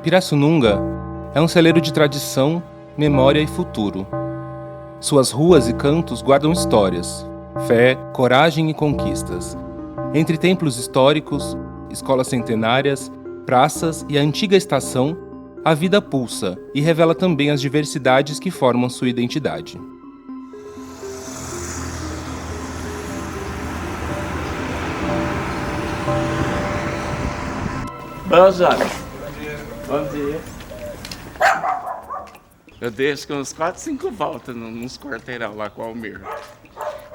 Pirassununga é um celeiro de tradição, memória e futuro. Suas ruas e cantos guardam histórias, fé, coragem e conquistas. Entre templos históricos, escolas centenárias, praças e a antiga estação, a vida pulsa e revela também as diversidades que formam sua identidade. Bom, Jovem. Bom dia. Eu dei acho que uns 4, 5 voltas nos quarteirão lá com o Almir.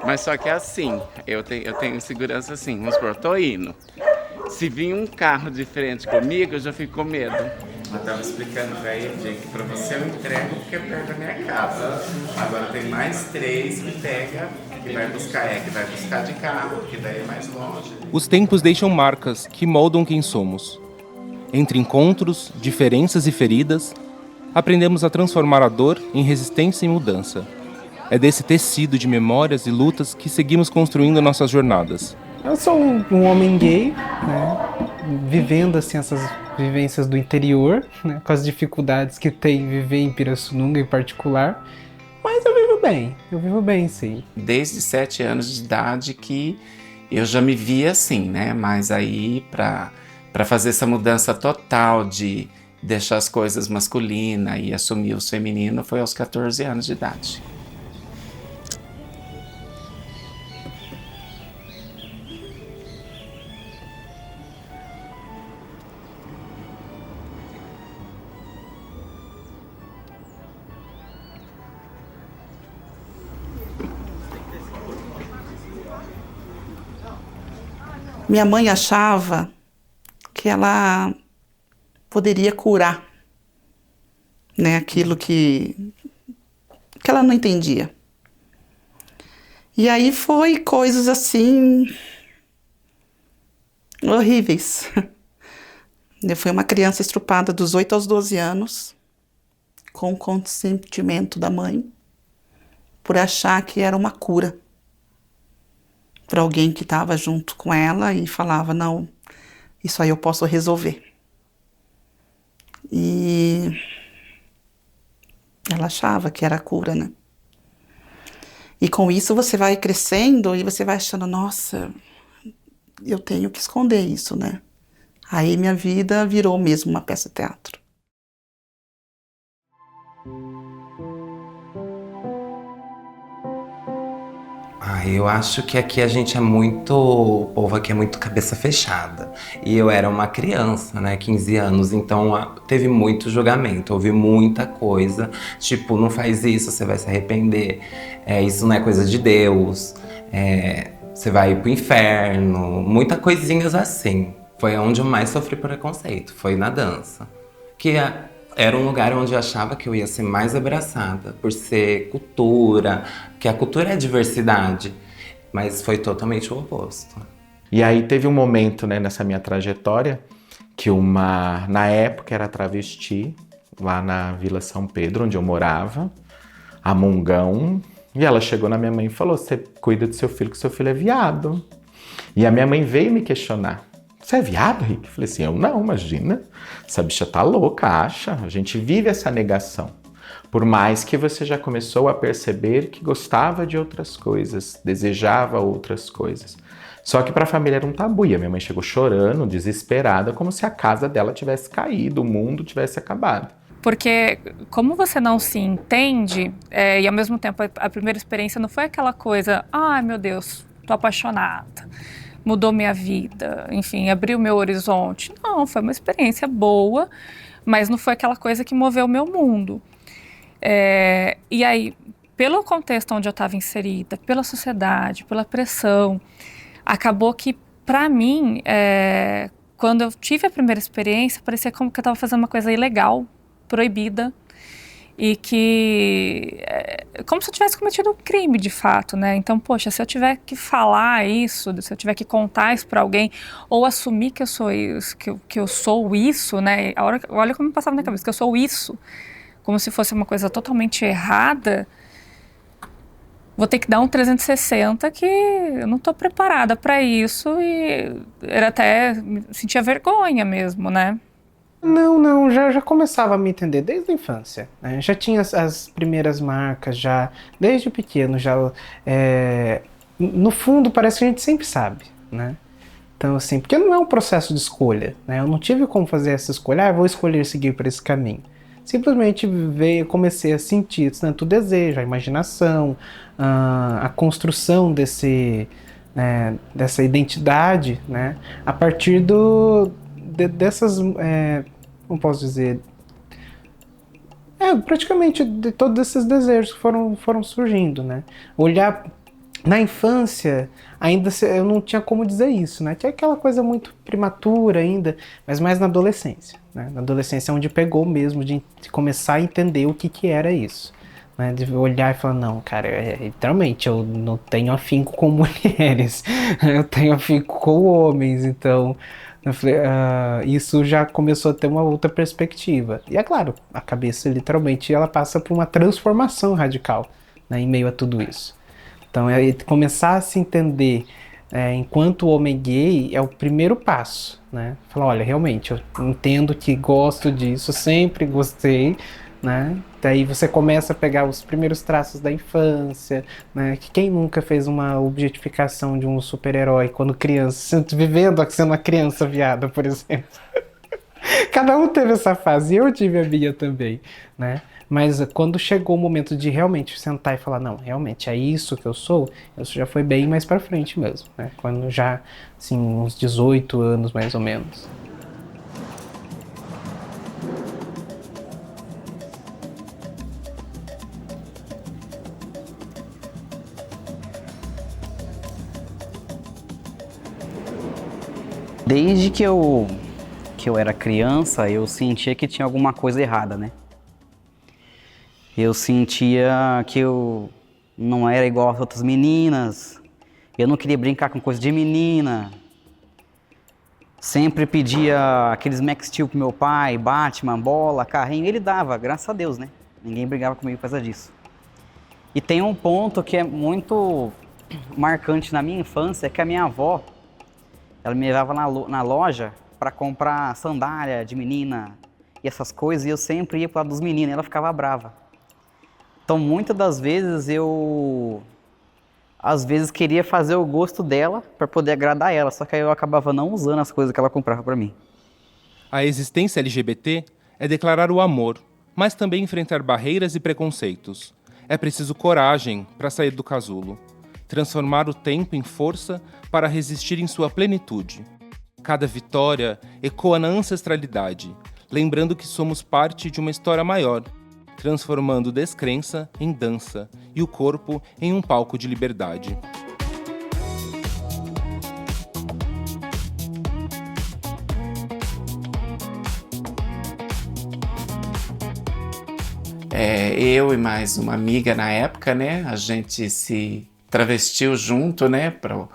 Mas só que é assim, eu tenho segurança assim, vamos supor, eu tô indo. Se vir um carro diferente comigo, eu já fico com medo. Eu tava explicando pra ele, gente, que pra você eu entrego porque é perto da minha casa. Agora tem mais 3 que pega, que vai buscar de carro, que daí é mais longe. Os tempos deixam marcas que moldam quem somos. Entre encontros, diferenças e feridas, aprendemos a transformar a dor em resistência e mudança. É desse tecido de memórias e lutas que seguimos construindo nossas jornadas. Eu sou um homem gay, né, vivendo assim, essas vivências do interior, né, com as dificuldades que tem viver em Pirassununga em particular, mas eu vivo bem sim. Desde 7 anos de idade que eu já me via assim, né, mas aí para fazer essa mudança total de deixar as coisas masculinas e assumir o feminino foi aos 14 anos de idade. Minha mãe achava que ela poderia curar, né, aquilo que ela não entendia. E aí foi coisas assim horríveis. Eu fui uma criança estrupada dos 8 aos 12 anos, com o consentimento da mãe, por achar que era uma cura para alguém que estava junto com ela e falava, não, isso aí eu posso resolver. E ela achava que era a cura, né? E com isso você vai crescendo e você vai achando, nossa, eu tenho que esconder isso, né? Aí minha vida virou mesmo uma peça de teatro. Eu acho que aqui o povo aqui é muito cabeça fechada. E eu era uma criança, né, 15 anos, então teve muito julgamento, houve muita coisa, tipo, não faz isso, você vai se arrepender, isso não é coisa de Deus, você vai ir pro inferno, muitas coisinhas assim. Foi onde eu mais sofri preconceito, foi na dança. Que era um lugar onde eu achava que eu ia ser mais abraçada, por ser cultura, que a cultura é diversidade, mas foi totalmente o oposto. E aí teve um momento, né, nessa minha trajetória, que na época era travesti, lá na Vila São Pedro, onde eu morava, a Mungão, e ela chegou na minha mãe e falou, você cuida do seu filho, que seu filho é viado. E a minha mãe veio me questionar. Você é viado, Rick? Eu falei assim, eu não, imagina. Essa bicha tá louca, acha? A gente vive essa negação. Por mais que você já começou a perceber que gostava de outras coisas, desejava outras coisas. Só que para a família era um tabu. E a minha mãe chegou chorando, desesperada, como se a casa dela tivesse caído, o mundo tivesse acabado. Porque como você não se entende, e ao mesmo tempo a primeira experiência não foi aquela coisa, ai meu Deus, tô apaixonada. Mudou minha vida, enfim, abriu meu horizonte. Não, foi uma experiência boa, mas não foi aquela coisa que moveu o meu mundo. E aí, pelo contexto onde eu estava inserida, pela sociedade, pela pressão, acabou que, para mim, quando eu tive a primeira experiência, parecia como que eu estava fazendo uma coisa ilegal, proibida, e que como se eu tivesse cometido um crime de fato, né? Então, poxa, se eu tiver que falar isso, se eu tiver que contar isso para alguém, ou assumir que eu sou isso, que eu sou isso, né? Olha como me passava na cabeça, que eu sou isso, como se fosse uma coisa totalmente errada, vou ter que dar um 360 que eu não estou preparada para isso e era até sentia vergonha mesmo, né? Não, já começava a me entender desde a infância, né? Já tinha as primeiras marcas, já desde pequeno, já no fundo parece que a gente sempre sabe, né? Então assim, porque não é um processo de escolha, né? Eu não tive como fazer essa escolha, vou escolher seguir por esse caminho. Simplesmente comecei a sentir tanto o desejo, a imaginação, a construção dessa identidade, né? A partir dessas, como posso dizer, praticamente de todos esses desejos que foram surgindo, né? Olhar na infância, ainda eu não tinha como dizer isso, né? Tinha aquela coisa muito prematura ainda, mas mais na adolescência, né? Na adolescência é onde pegou mesmo de começar a entender o que era isso, né? De olhar e falar, não, cara, literalmente eu não tenho afinco com mulheres, eu tenho afinco com homens, então eu falei, isso já começou a ter uma outra perspectiva. E é claro, a cabeça literalmente ela passa por uma transformação radical, né, em meio a tudo isso. Então, começar a se entender enquanto homem gay é o primeiro passo, né? Falar, olha, realmente, eu entendo que gosto disso, sempre gostei, né? Daí você começa a pegar os primeiros traços da infância, né? Que quem nunca fez uma objetificação de um super-herói quando criança, vivendo sendo uma criança viada, por exemplo. Cada um teve essa fase, eu tive a minha também, né? Mas quando chegou o momento de realmente sentar e falar, não, realmente é isso que eu sou, isso já foi bem mais pra frente mesmo, né? Quando já, assim, uns 18 anos mais ou menos. Desde que eu era criança, eu sentia que tinha alguma coisa errada, né? Eu sentia que eu não era igual às outras meninas, eu não queria brincar com coisa de menina. Sempre pedia aqueles Max Steel pro meu pai, Batman, bola, carrinho, ele dava, graças a Deus, né? Ninguém brigava comigo por causa disso. E tem um ponto que é muito marcante na minha infância, que a minha avó, ela me levava na loja para comprar sandália de menina e essas coisas, e eu sempre ia pro lado dos meninos, e ela ficava brava. Então, muitas das vezes, às vezes, queria fazer o gosto dela para poder agradar ela, só que aí eu acabava não usando as coisas que ela comprava para mim. A existência LGBT é declarar o amor, mas também enfrentar barreiras e preconceitos. É preciso coragem para sair do casulo, transformar o tempo em força para resistir em sua plenitude. Cada vitória ecoa na ancestralidade, lembrando que somos parte de uma história maior, transformando descrença em dança e o corpo em um palco de liberdade. Eu e mais uma amiga na época, né? A gente se travestiu junto, né? Para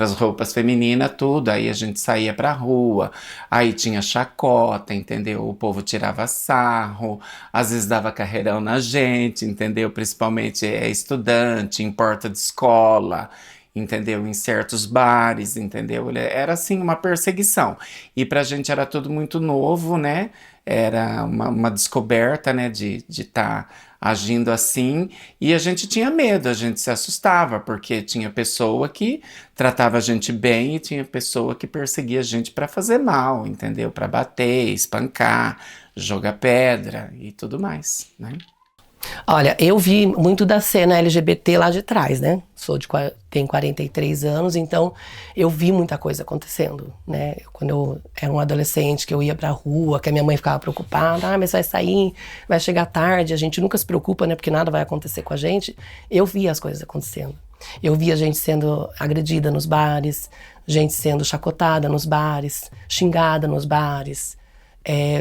as roupas femininas, tudo. Aí a gente saía pra rua, aí tinha chacota, entendeu? O povo tirava sarro, às vezes dava carreirão na gente, entendeu? Principalmente estudante, em porta de escola, entendeu? Em certos bares, entendeu? Era assim uma perseguição. E pra gente era tudo muito novo, né? Era uma descoberta, né? De estar agindo assim, e a gente tinha medo, a gente se assustava, porque tinha pessoa que tratava a gente bem e tinha pessoa que perseguia a gente para fazer mal, entendeu? Para bater, espancar, jogar pedra e tudo mais, né? Olha, eu vi muito da cena LGBT lá de trás, né? Tenho 43 anos, então eu vi muita coisa acontecendo, né? Quando eu era um adolescente, que eu ia pra rua, que a minha mãe ficava preocupada, mas vai sair, vai chegar tarde, a gente nunca se preocupa, né? Porque nada vai acontecer com a gente. Eu via as coisas acontecendo. Eu via gente sendo agredida nos bares, gente sendo chacotada nos bares, xingada nos bares.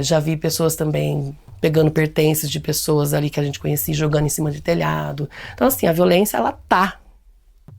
Já vi pessoas também pegando pertences de pessoas ali que a gente conhecia, jogando em cima de telhado. Então, assim, a violência, ela tá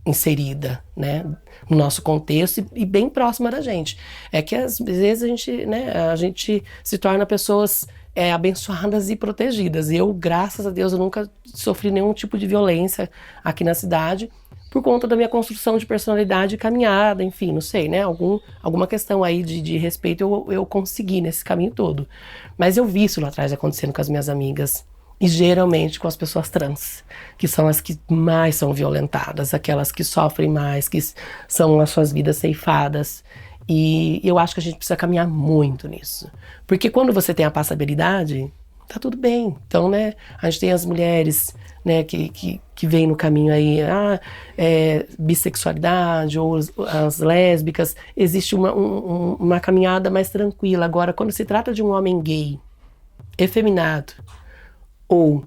inserida, né, no nosso contexto e bem próxima da gente. É que, às vezes, a gente se torna pessoas abençoadas e protegidas. Eu, graças a Deus, eu nunca sofri nenhum tipo de violência aqui na cidade, por conta da minha construção de personalidade e caminhada, enfim, não sei, né? Alguma questão aí de respeito eu consegui nesse caminho todo. Mas eu vi isso lá atrás acontecendo com as minhas amigas. E geralmente com as pessoas trans, que são as que mais são violentadas, aquelas que sofrem mais, que são as suas vidas ceifadas. E eu acho que a gente precisa caminhar muito nisso. Porque quando você tem a passabilidade, tá tudo bem. Então, né, a gente tem as mulheres, né, que vêm no caminho aí, bissexualidade, ou as lésbicas, existe uma caminhada mais tranquila. Agora, quando se trata de um homem gay, efeminado, ou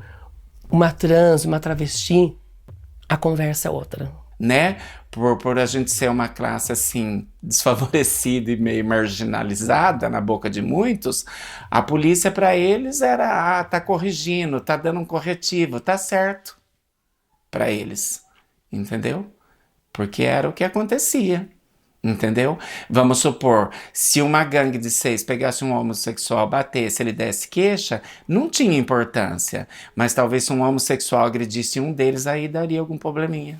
uma trans, uma travesti, a conversa é outra. Né? Por a gente ser uma classe assim, desfavorecida e meio marginalizada na boca de muitos, a polícia para eles era, tá corrigindo, tá dando um corretivo, tá certo para eles, entendeu? Porque era o que acontecia. Entendeu? Vamos supor, se uma gangue de 6 pegasse um homossexual, batesse, ele desse queixa, não tinha importância. Mas talvez se um homossexual agredisse um deles, aí daria algum probleminha.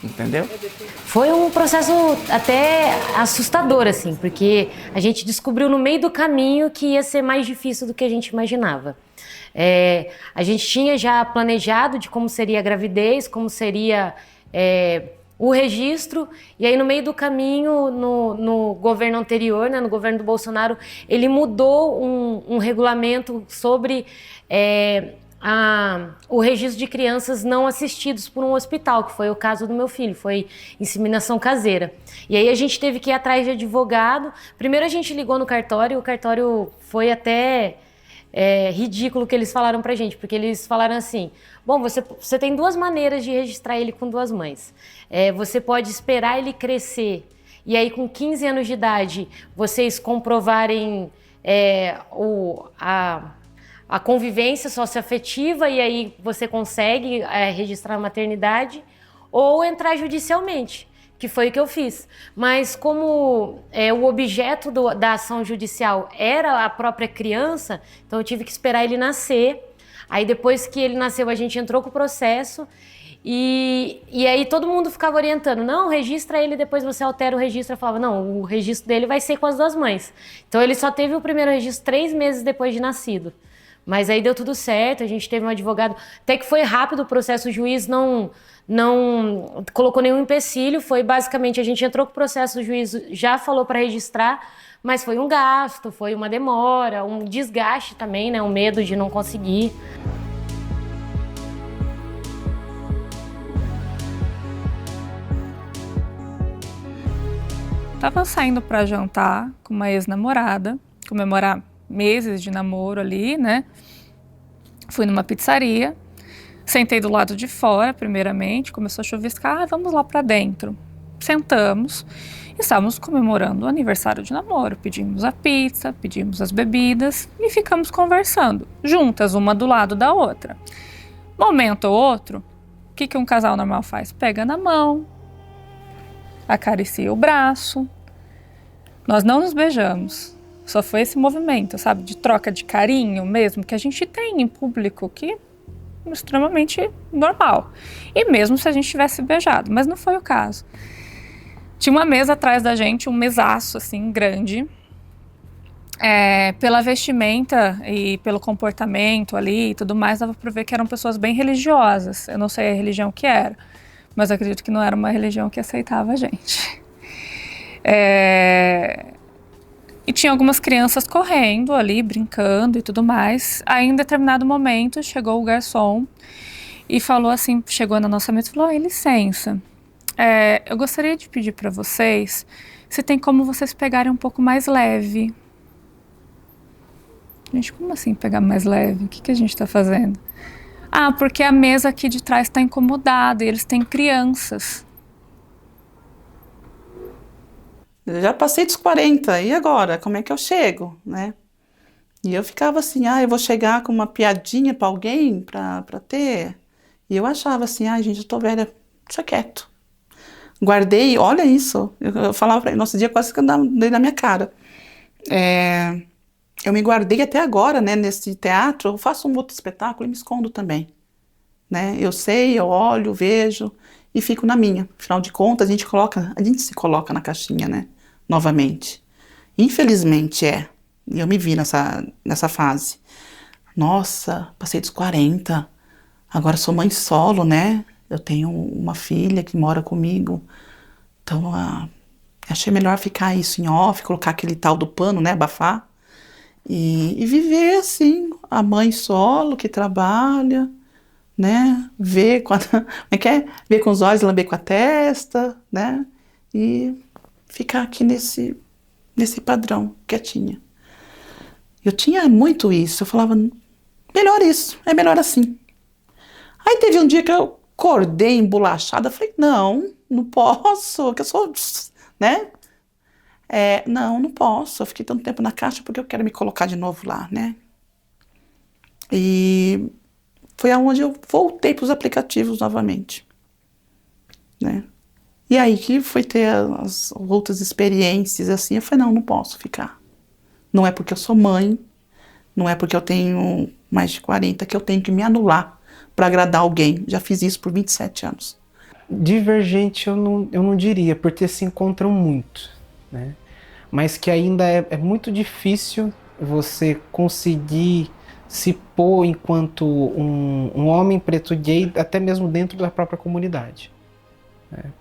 Entendeu? Foi um processo até assustador, assim, porque a gente descobriu no meio do caminho que ia ser mais difícil do que a gente imaginava. A gente tinha já planejado de como seria a gravidez, como seria o registro, e aí no meio do caminho, no governo anterior, né, no governo do Bolsonaro, ele mudou um regulamento sobre o registro de crianças não assistidos por um hospital, que foi o caso do meu filho, foi inseminação caseira. E aí a gente teve que ir atrás de advogado. Primeiro a gente ligou no cartório, o cartório foi até ridículo o que eles falaram pra gente, porque eles falaram assim: bom, você tem 2 maneiras de registrar ele com 2 mães. Você pode esperar ele crescer, e aí com 15 anos de idade, vocês comprovarem a convivência socioafetiva, e aí você consegue registrar a maternidade, ou entrar judicialmente, que foi o que eu fiz. Mas como o objeto da ação judicial era a própria criança, então eu tive que esperar ele nascer. Aí depois que ele nasceu, a gente entrou com o processo, e aí todo mundo ficava orientando: não, registra ele, depois você altera o registro. Eu falava: não, o registro dele vai ser com as 2 mães. Então ele só teve o primeiro registro 3 meses depois de nascido. Mas aí deu tudo certo, a gente teve um advogado, até que foi rápido o processo, o juiz não colocou nenhum empecilho, foi basicamente, a gente entrou com o processo, o juiz já falou para registrar, mas foi um gasto, foi uma demora, um desgaste também, né, um medo de não conseguir. Tava saindo para jantar com uma ex-namorada, comemorar meses de namoro ali, né? Fui numa pizzaria, sentei do lado de fora, primeiramente, começou a chuviscar, vamos lá para dentro. Sentamos, estávamos comemorando o aniversário de namoro, pedimos a pizza, pedimos as bebidas e ficamos conversando, juntas, uma do lado da outra. Momento ou outro, o que um casal normal faz? Pega na mão, acaricia o braço. Nós não nos beijamos. Só foi esse movimento, sabe, de troca de carinho mesmo, que a gente tem em público, que é extremamente normal. E mesmo se a gente tivesse beijado, mas não foi o caso. Tinha uma mesa atrás da gente, um mesaço, assim, grande. Pela vestimenta e pelo comportamento ali e tudo mais, dava pra ver que eram pessoas bem religiosas. Eu não sei a religião que era, mas eu acredito que não era uma religião que aceitava a gente. E tinha algumas crianças correndo ali, brincando e tudo mais. Aí, em determinado momento, chegou o garçom e falou assim, chegou na nossa mesa e falou: licença, eu gostaria de pedir para vocês se tem como vocês pegarem um pouco mais leve. Gente, como assim pegar mais leve? O que a gente tá fazendo? Ah, porque a mesa aqui de trás está incomodada e eles têm crianças. Eu já passei dos 40, e agora? Como é que eu chego, né? E eu ficava assim: eu vou chegar com uma piadinha pra alguém, pra ter... E eu achava assim: gente, eu tô velha, deixa quieto. Guardei, olha isso. Eu falava pra ele, nosso dia quase que eu dei na minha cara. Eu me guardei até agora, né, nesse teatro. Eu faço um outro espetáculo e me escondo também, né? Eu sei, eu olho, vejo, e fico na minha. Afinal de contas, a gente se coloca na caixinha, né? Novamente. Infelizmente e eu me vi nessa fase. Nossa, passei dos 40, agora sou mãe solo, né? Eu tenho uma filha que mora comigo, então achei melhor ficar isso em off, colocar aquele tal do pano, né? Abafar. E viver assim, a mãe solo que trabalha, né? Ver ver com os olhos, lamber com a testa, né? E ficar aqui nesse padrão, quietinha. Eu tinha muito isso, eu falava, melhor isso, é melhor assim. Aí teve um dia que eu acordei embolachada, falei, não posso, que eu sou, né? Não posso, eu fiquei tanto tempo na caixa porque eu quero me colocar de novo lá, né? E foi aonde eu voltei para os aplicativos novamente, né? E aí que foi ter as outras experiências, assim, eu falei, não posso ficar. Não é porque eu sou mãe, não é porque eu tenho mais de 40 que eu tenho que me anular para agradar alguém. Já fiz isso por 27 anos. Divergente eu não diria, porque se encontram muito, né? Mas que ainda é muito difícil você conseguir se pôr enquanto um homem preto gay, até mesmo dentro da própria comunidade.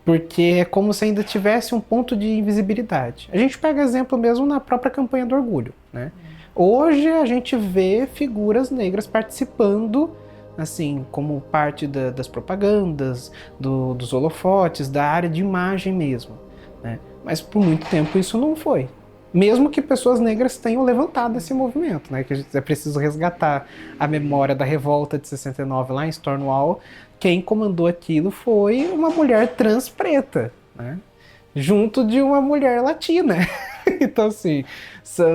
Porque é como se ainda tivesse um ponto de invisibilidade. A gente pega exemplo mesmo na própria campanha do orgulho, né? Hoje a gente vê figuras negras participando, assim, como parte das propagandas, dos holofotes, da área de imagem mesmo, né? Mas por muito tempo isso não foi. Mesmo que pessoas negras tenham levantado esse movimento, né? Que é preciso resgatar a memória da revolta de 69 lá em Stonewall. Quem comandou aquilo foi uma mulher trans preta, né? Junto de uma mulher latina. Então, assim,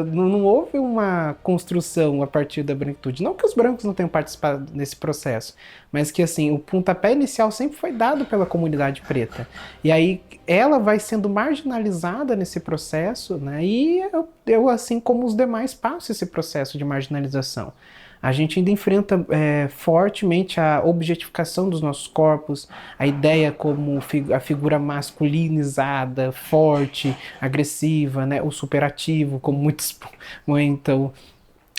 não houve uma construção a partir da branquitude. Não que os brancos não tenham participado nesse processo, mas que, assim, o pontapé inicial sempre foi dado pela comunidade preta. E aí ela vai sendo marginalizada nesse processo, né? E eu, assim como os demais, passo esse processo de marginalização. A gente ainda enfrenta fortemente a objetificação dos nossos corpos, a ideia como a figura masculinizada, forte, agressiva, né? O superativo, como muitos comentam.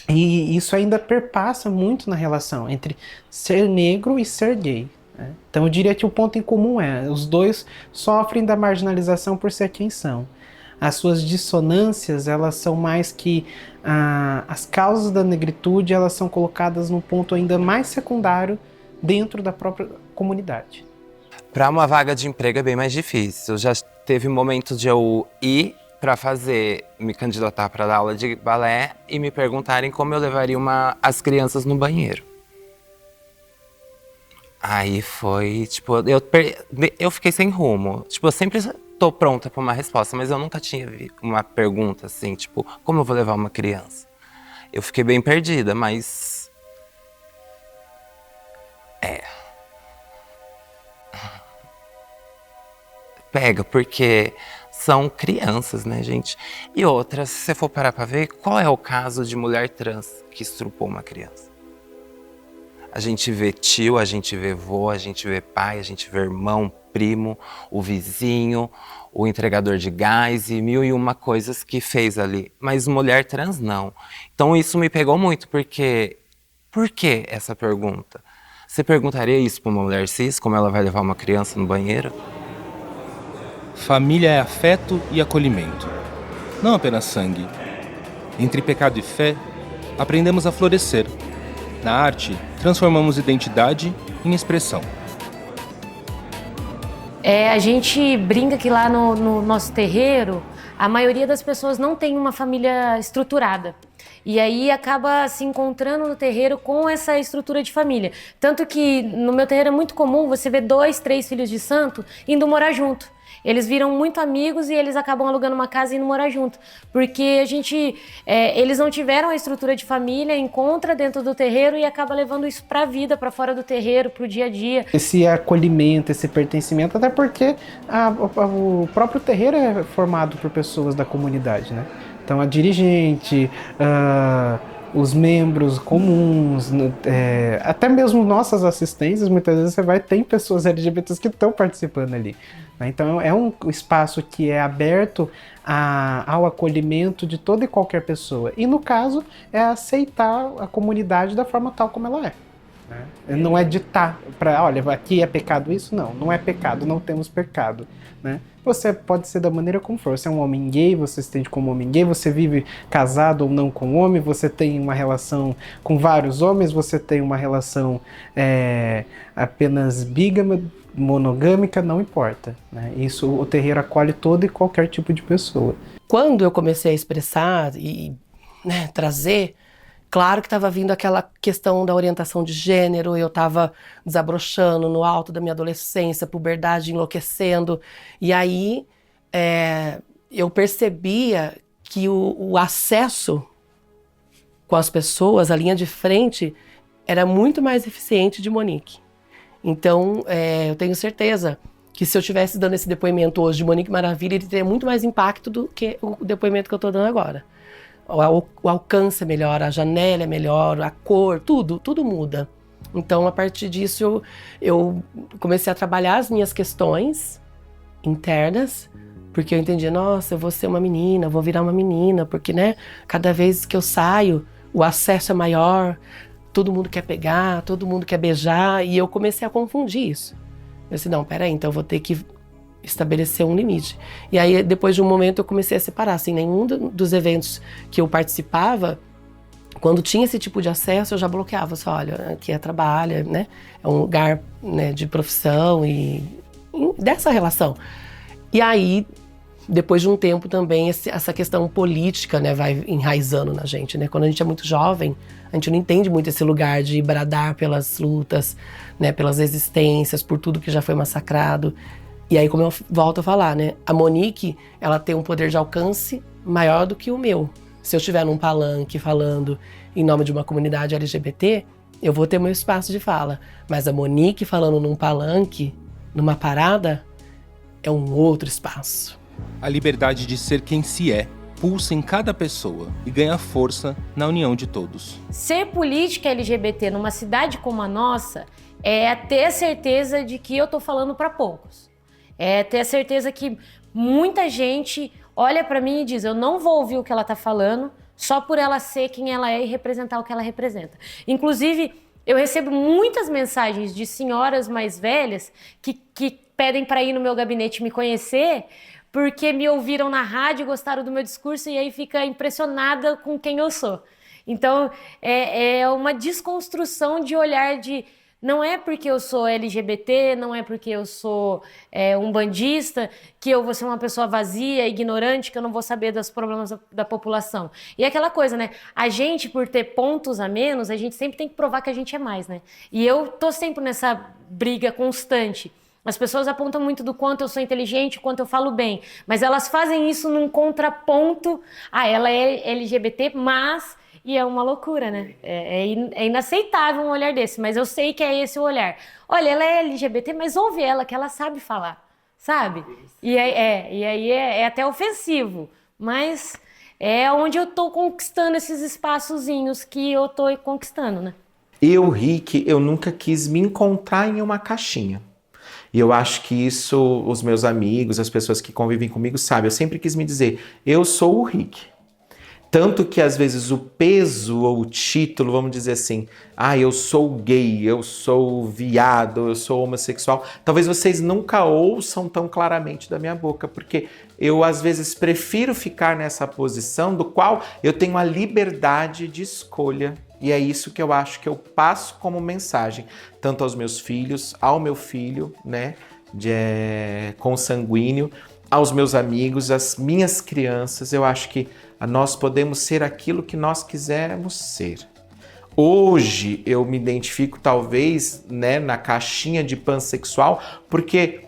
E isso ainda perpassa muito na relação entre ser negro e ser gay, né? Então eu diria que o ponto em comum os dois sofrem da marginalização por ser quem são. As suas dissonâncias, elas são mais que as causas da negritude, elas são colocadas num ponto ainda mais secundário dentro da própria comunidade. Para uma vaga de emprego é bem mais difícil. Já teve momentos de eu ir para me candidatar para dar aula de balé e me perguntarem como eu levaria as crianças no banheiro. Aí foi, tipo, eu fiquei sem rumo. Tipo, eu sempre tô pronta para uma resposta, mas eu nunca tinha uma pergunta assim, tipo, como eu vou levar uma criança? Eu fiquei bem perdida, mas... Pega, porque são crianças, né, gente? E outra, se você for parar pra ver, qual é o caso de mulher trans que estrupou uma criança? A gente vê tio, a gente vê vô, a gente vê pai, a gente vê irmão, primo, o vizinho, o entregador de gás e 1001 coisas que fez ali. Mas mulher trans não. Então isso me pegou muito, porque... Por que essa pergunta? Você perguntaria isso para uma mulher cis, como ela vai levar uma criança no banheiro? Família é afeto e acolhimento, não apenas sangue. Entre pecado e fé, aprendemos a florescer. Na arte, transformamos identidade em expressão. A gente brinca que lá no nosso terreiro, a maioria das pessoas não tem uma família estruturada. E aí acaba se encontrando no terreiro com essa estrutura de família. Tanto que no meu terreiro é muito comum você ver 2, 3 filhos de santo indo morar junto. Eles viram muito amigos e eles acabam alugando uma casa e indo morar junto. Porque eles não tiveram a estrutura de família, encontra dentro do terreiro e acaba levando isso pra vida, pra fora do terreiro, pro dia a dia. Esse acolhimento, esse pertencimento, até porque o próprio terreiro é formado por pessoas da comunidade, né? Então a dirigente, os membros comuns, até mesmo nossas assistências, muitas vezes tem pessoas LGBTs que estão participando ali. Né? Então é um espaço que é aberto ao acolhimento de toda e qualquer pessoa. E no caso, é aceitar a comunidade da forma tal como ela é. Né? Não é ditar para, olha, aqui é pecado isso? Não é pecado, não temos pecado. Né? Você pode ser da maneira como for. Você é um homem gay, você se entende como homem gay, você vive casado ou não com homem, você tem uma relação com vários homens, você tem uma relação apenas bígama, monogâmica, não importa. Né? Isso o terreiro acolhe todo e qualquer tipo de pessoa. Quando eu comecei a expressar e trazer, claro que estava vindo aquela questão da orientação de gênero, eu estava desabrochando no alto da minha adolescência, puberdade enlouquecendo, e aí eu percebia que o acesso com as pessoas, a linha de frente, era muito mais eficiente de Monique. Então, eu tenho certeza que se eu estivesse dando esse depoimento hoje de Monique Maravilha, ele teria muito mais impacto do que o depoimento que eu estou dando agora. O alcance é melhor, a janela é melhor, a cor, tudo muda. Então, a partir disso, eu comecei a trabalhar as minhas questões internas, porque eu entendi, nossa, eu vou ser uma menina, vou virar uma menina, porque, né, cada vez que eu saio, o acesso é maior, todo mundo quer pegar, todo mundo quer beijar, e eu comecei a confundir isso. Eu disse, não, peraí, então eu vou ter que estabelecer um limite. E aí, depois de um momento, eu comecei a separar, assim, nenhum dos eventos que eu participava, quando tinha esse tipo de acesso, eu já bloqueava, só, olha, aqui é trabalho, né, é um lugar, né, de profissão e dessa relação. E aí, depois de um tempo também, essa questão política, né, vai enraizando na gente, né, quando a gente é muito jovem, a gente não entende muito esse lugar de bradar pelas lutas, né, pelas existências, por tudo que já foi massacrado. E aí, como eu volto a falar, né, a Monique, ela tem um poder de alcance maior do que o meu. Se eu estiver num palanque falando em nome de uma comunidade LGBT, eu vou ter meu espaço de fala. Mas a Monique falando num palanque, numa parada, é um outro espaço. A liberdade de ser quem se é pulsa em cada pessoa e ganha força na união de todos. Ser política LGBT numa cidade como a nossa é ter certeza de que eu tô falando para poucos. É ter a certeza que muita gente olha para mim e diz, eu não vou ouvir o que ela tá falando só por ela ser quem ela é e representar o que ela representa. Inclusive, eu recebo muitas mensagens de senhoras mais velhas que pedem para ir no meu gabinete me conhecer porque me ouviram na rádio, gostaram do meu discurso e aí fica impressionada com quem eu sou. Então, é uma desconstrução de olhar de... Não é porque eu sou LGBT, não é porque eu sou umbandista, que eu vou ser uma pessoa vazia, ignorante, que eu não vou saber dos problemas da população. E é aquela coisa, né? A gente, por ter pontos a menos, a gente sempre tem que provar que a gente é mais, né? E eu tô sempre nessa briga constante. As pessoas apontam muito do quanto eu sou inteligente, o quanto eu falo bem, mas elas fazem isso num contraponto. Ela é LGBT, mas... E é uma loucura, né? É inaceitável um olhar desse, mas eu sei que é esse o olhar. Olha, ela é LGBT, mas ouve ela, que ela sabe falar, sabe? E aí é até ofensivo, mas é onde eu tô conquistando esses espaçozinhos que eu tô conquistando, né? Eu, Rick, eu nunca quis me encontrar em uma caixinha. E eu acho que isso, os meus amigos, as pessoas que convivem comigo sabem. Eu sempre quis me dizer, eu sou o Rick. Tanto que, às vezes, o peso ou o título, vamos dizer assim, eu sou gay, eu sou viado, eu sou homossexual, talvez vocês nunca ouçam tão claramente da minha boca, porque eu, às vezes, prefiro ficar nessa posição do qual eu tenho a liberdade de escolha. E é isso que eu acho que eu passo como mensagem, tanto aos meus filhos, ao meu filho, né, consanguíneo, aos meus amigos, às minhas crianças. Eu acho que nós podemos ser aquilo que nós quisermos ser. Hoje eu me identifico talvez, né, na caixinha de pansexual, porque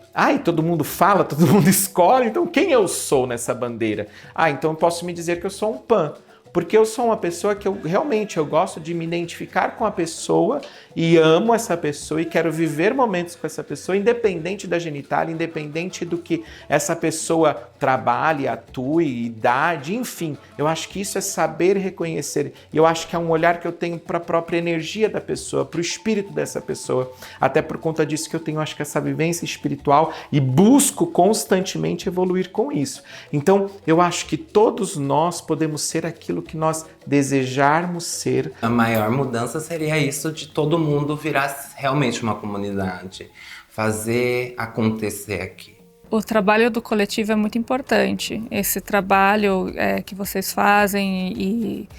todo mundo fala, todo mundo escolhe, então quem eu sou nessa bandeira? Então eu posso me dizer que eu sou um pan. Porque eu sou uma pessoa que eu gosto de me identificar com a pessoa e amo essa pessoa e quero viver momentos com essa pessoa, independente da genitália, independente do que essa pessoa trabalhe, atue, idade, enfim. Eu acho que isso é saber reconhecer. E eu acho que é um olhar que eu tenho para a própria energia da pessoa, para o espírito dessa pessoa. Até por conta disso que eu tenho, acho que essa vivência espiritual e busco constantemente evoluir com isso. Então, eu acho que todos nós podemos ser aquilo que nós desejarmos ser. A maior mudança seria isso de todo mundo virar realmente uma comunidade, fazer acontecer aqui. O trabalho do coletivo é muito importante. Esse trabalho que vocês fazem e,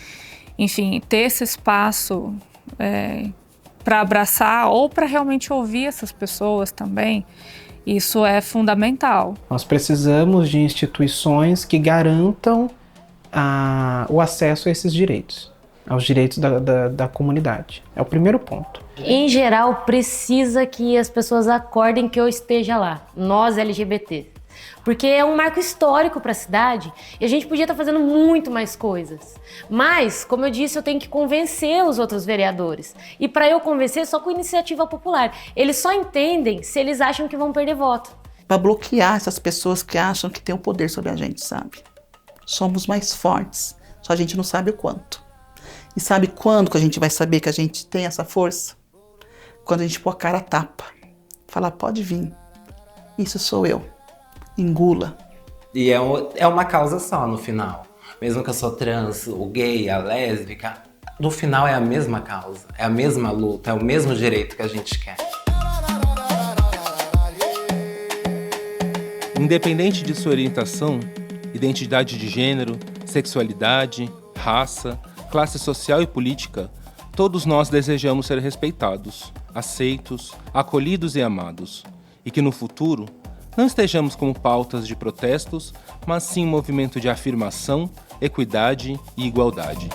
enfim, ter esse espaço para abraçar ou para realmente ouvir essas pessoas também, isso é fundamental. Nós precisamos de instituições que garantam o acesso a esses direitos, aos direitos da comunidade. É o primeiro ponto. Em geral, precisa que as pessoas acordem que eu esteja lá, nós LGBT. Porque é um marco histórico para a cidade e a gente podia estar fazendo muito mais coisas. Mas, como eu disse, eu tenho que convencer os outros vereadores. E para eu convencer, só com iniciativa popular. Eles só entendem se eles acham que vão perder voto. Para bloquear essas pessoas que acham que tem o poder sobre a gente, sabe? Somos mais fortes, só a gente não sabe o quanto. E sabe quando que a gente vai saber que a gente tem essa força? Quando a gente pôr a cara a tapa. Falar, pode vir. Isso sou eu. Engula. E é uma causa só no final. Mesmo que eu sou trans, o gay, a lésbica, no final é a mesma causa, é a mesma luta, é o mesmo direito que a gente quer. Independente de sua orientação, identidade de gênero, sexualidade, raça, classe social e política, todos nós desejamos ser respeitados, aceitos, acolhidos e amados. E que no futuro não estejamos como pautas de protestos, mas sim um movimento de afirmação, equidade e igualdade.